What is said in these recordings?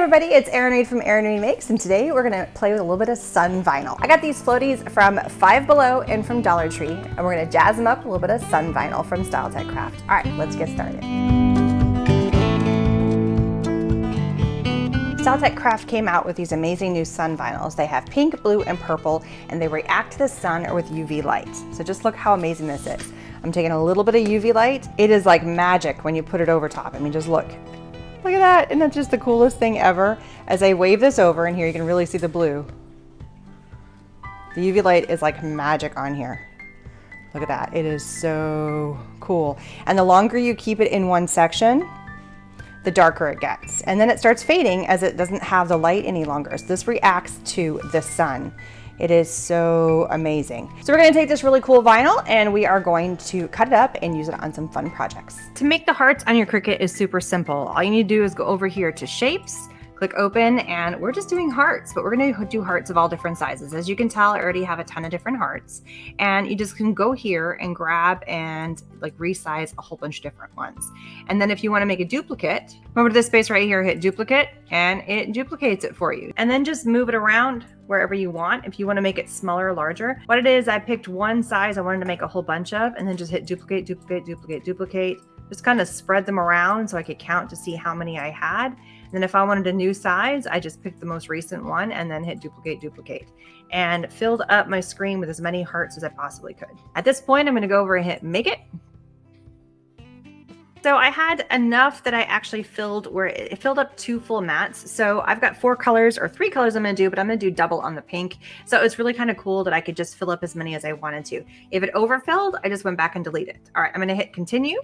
everybody, it's Erin Reed from Erin Reed Makes, and today we're gonna play with a little bit of sun vinyl. I got these floaties from Five Below and from Dollar Tree, and we're gonna jazz them up with a little bit of sun vinyl from styletechcraft. All right, let's get started. styletechcraft came out with these amazing new sun vinyls. They have pink, blue, and purple, and they react to the sun or with UV light. So just look how amazing this is. I'm taking a little bit of UV light. It is like magic when you put it over top. I mean, just look. Look at that, and that's just the coolest thing ever. As I wave this over, and here you can really see the blue. The UV light is like magic on here. Look at that, it is so cool. And the longer you keep it in one section, the darker it gets. And then it starts fading as it doesn't have the light any longer. So this reacts to the sun. It is so amazing. So we're gonna take this really cool vinyl and we are going to cut it up and use it on some fun projects. To make the hearts on your Cricut is super simple. All you need to do is go over here to Shapes, click Open, and we're just doing hearts, but we're gonna do hearts of all different sizes. As you can tell, I already have a ton of different hearts, and you just can go here and grab and like resize a whole bunch of different ones. And then if you wanna make a duplicate, come over to this space right here, hit duplicate, and it duplicates it for you. And then just move it around wherever you want. If you want to make it smaller or larger. What it is, I picked one size I wanted to make a whole bunch of, and then just hit duplicate, duplicate, duplicate, duplicate. Just kind of spread them around so I could count to see how many I had. And then if I wanted a new size, I just picked the most recent one and then hit duplicate, duplicate, and filled up my screen with as many hearts as I possibly could. At this point, I'm going to go over and hit make it. So I had enough that I actually filled where it filled up 2 full mats. So I've got 4 colors or 3 colors I'm going to do, but I'm going to do double on the pink. So it's really kind of cool that I could just fill up as many as I wanted to. If it overfilled, I just went back and deleted it. All right, I'm going to hit continue.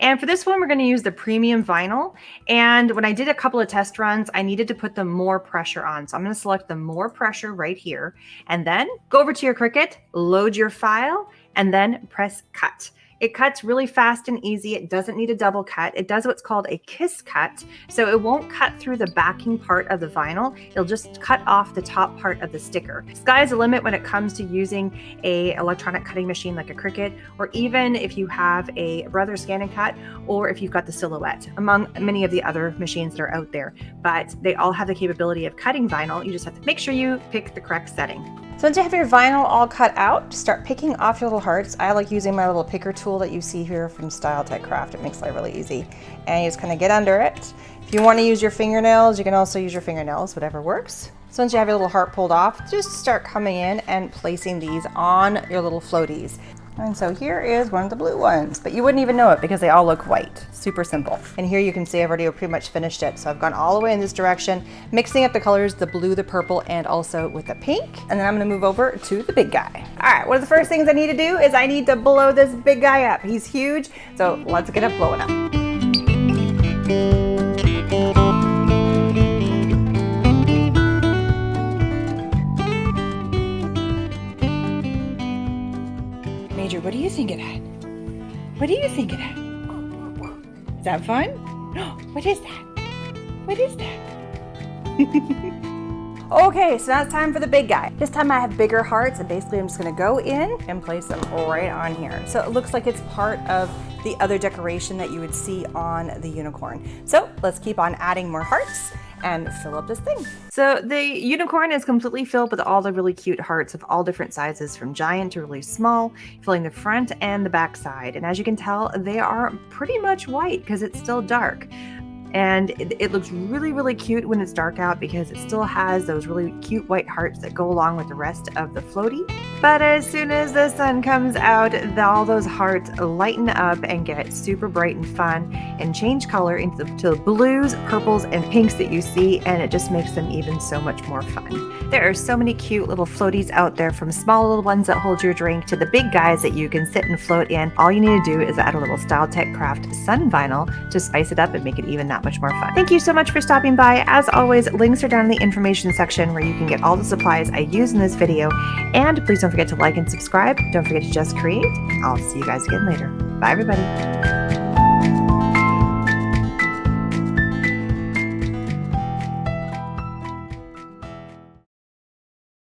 And for this one, we're going to use the premium vinyl. And when I did a couple of test runs, I needed to put the more pressure on. So I'm going to select the more pressure right here, and then go over to your Cricut, load your file, and then press cut. It cuts really fast and easy. It doesn't need a double cut. It does what's called a kiss cut. So it won't cut through the backing part of the vinyl. It'll just cut off the top part of the sticker. Sky's the limit when it comes to using a electronic cutting machine like a Cricut, or even if you have a Brother Scan and Cut, or if you've got the Silhouette, among many of the other machines that are out there. But they all have the capability of cutting vinyl. You just have to make sure you pick the correct setting. So once you have your vinyl all cut out, start picking off your little hearts. I like using my little picker tool that you see here from styletechcraft. It makes life really easy. And you just kind of get under it. If you want to use your fingernails, you can also use your fingernails, whatever works. So once you have your little heart pulled off, just start coming in and placing these on your little floaties. And so here is one of the blue ones, but you wouldn't even know it because they all look white. Super simple. And here you can see I've already pretty much finished it. So I've gone all the way in this direction, mixing up the colors, the blue, the purple, and also with the pink. And then I'm gonna move over to the big guy. All right, one of the first things I need to do is I need to blow this big guy up. He's huge, so let's get it blowing up. Major, what do you think of that? What do you think of that? Is that fun? What is that? What is that? Okay, so now it's time for the big guy. This time I have bigger hearts, and basically I'm just gonna go in and place them right on here. So it looks like it's part of the other decoration that you would see on the unicorn. So let's keep on adding more hearts and fill up this thing. So the unicorn is completely filled with all the really cute hearts of all different sizes, from giant to really small, filling the front and the back side. And as you can tell, they are pretty much white because it's still dark. And it looks really, really cute when it's dark out because it still has those really cute white hearts that go along with the rest of the floaty. But as soon as the sun comes out, all those hearts lighten up and get super bright and fun and change color into the blues, purples, and pinks that you see, and it just makes them even so much more fun. There are so many cute little floaties out there, from small little ones that hold your drink to the big guys that you can sit and float in. All you need to do is add a little styletechcraft sun vinyl to spice it up and make it even that much more fun. Thank you so much for stopping by. As always, links are down in the information section where you can get all the supplies I use in this video. And please don't forget to like and subscribe. Don't forget to just create. I'll see you guys again later. Bye, everybody.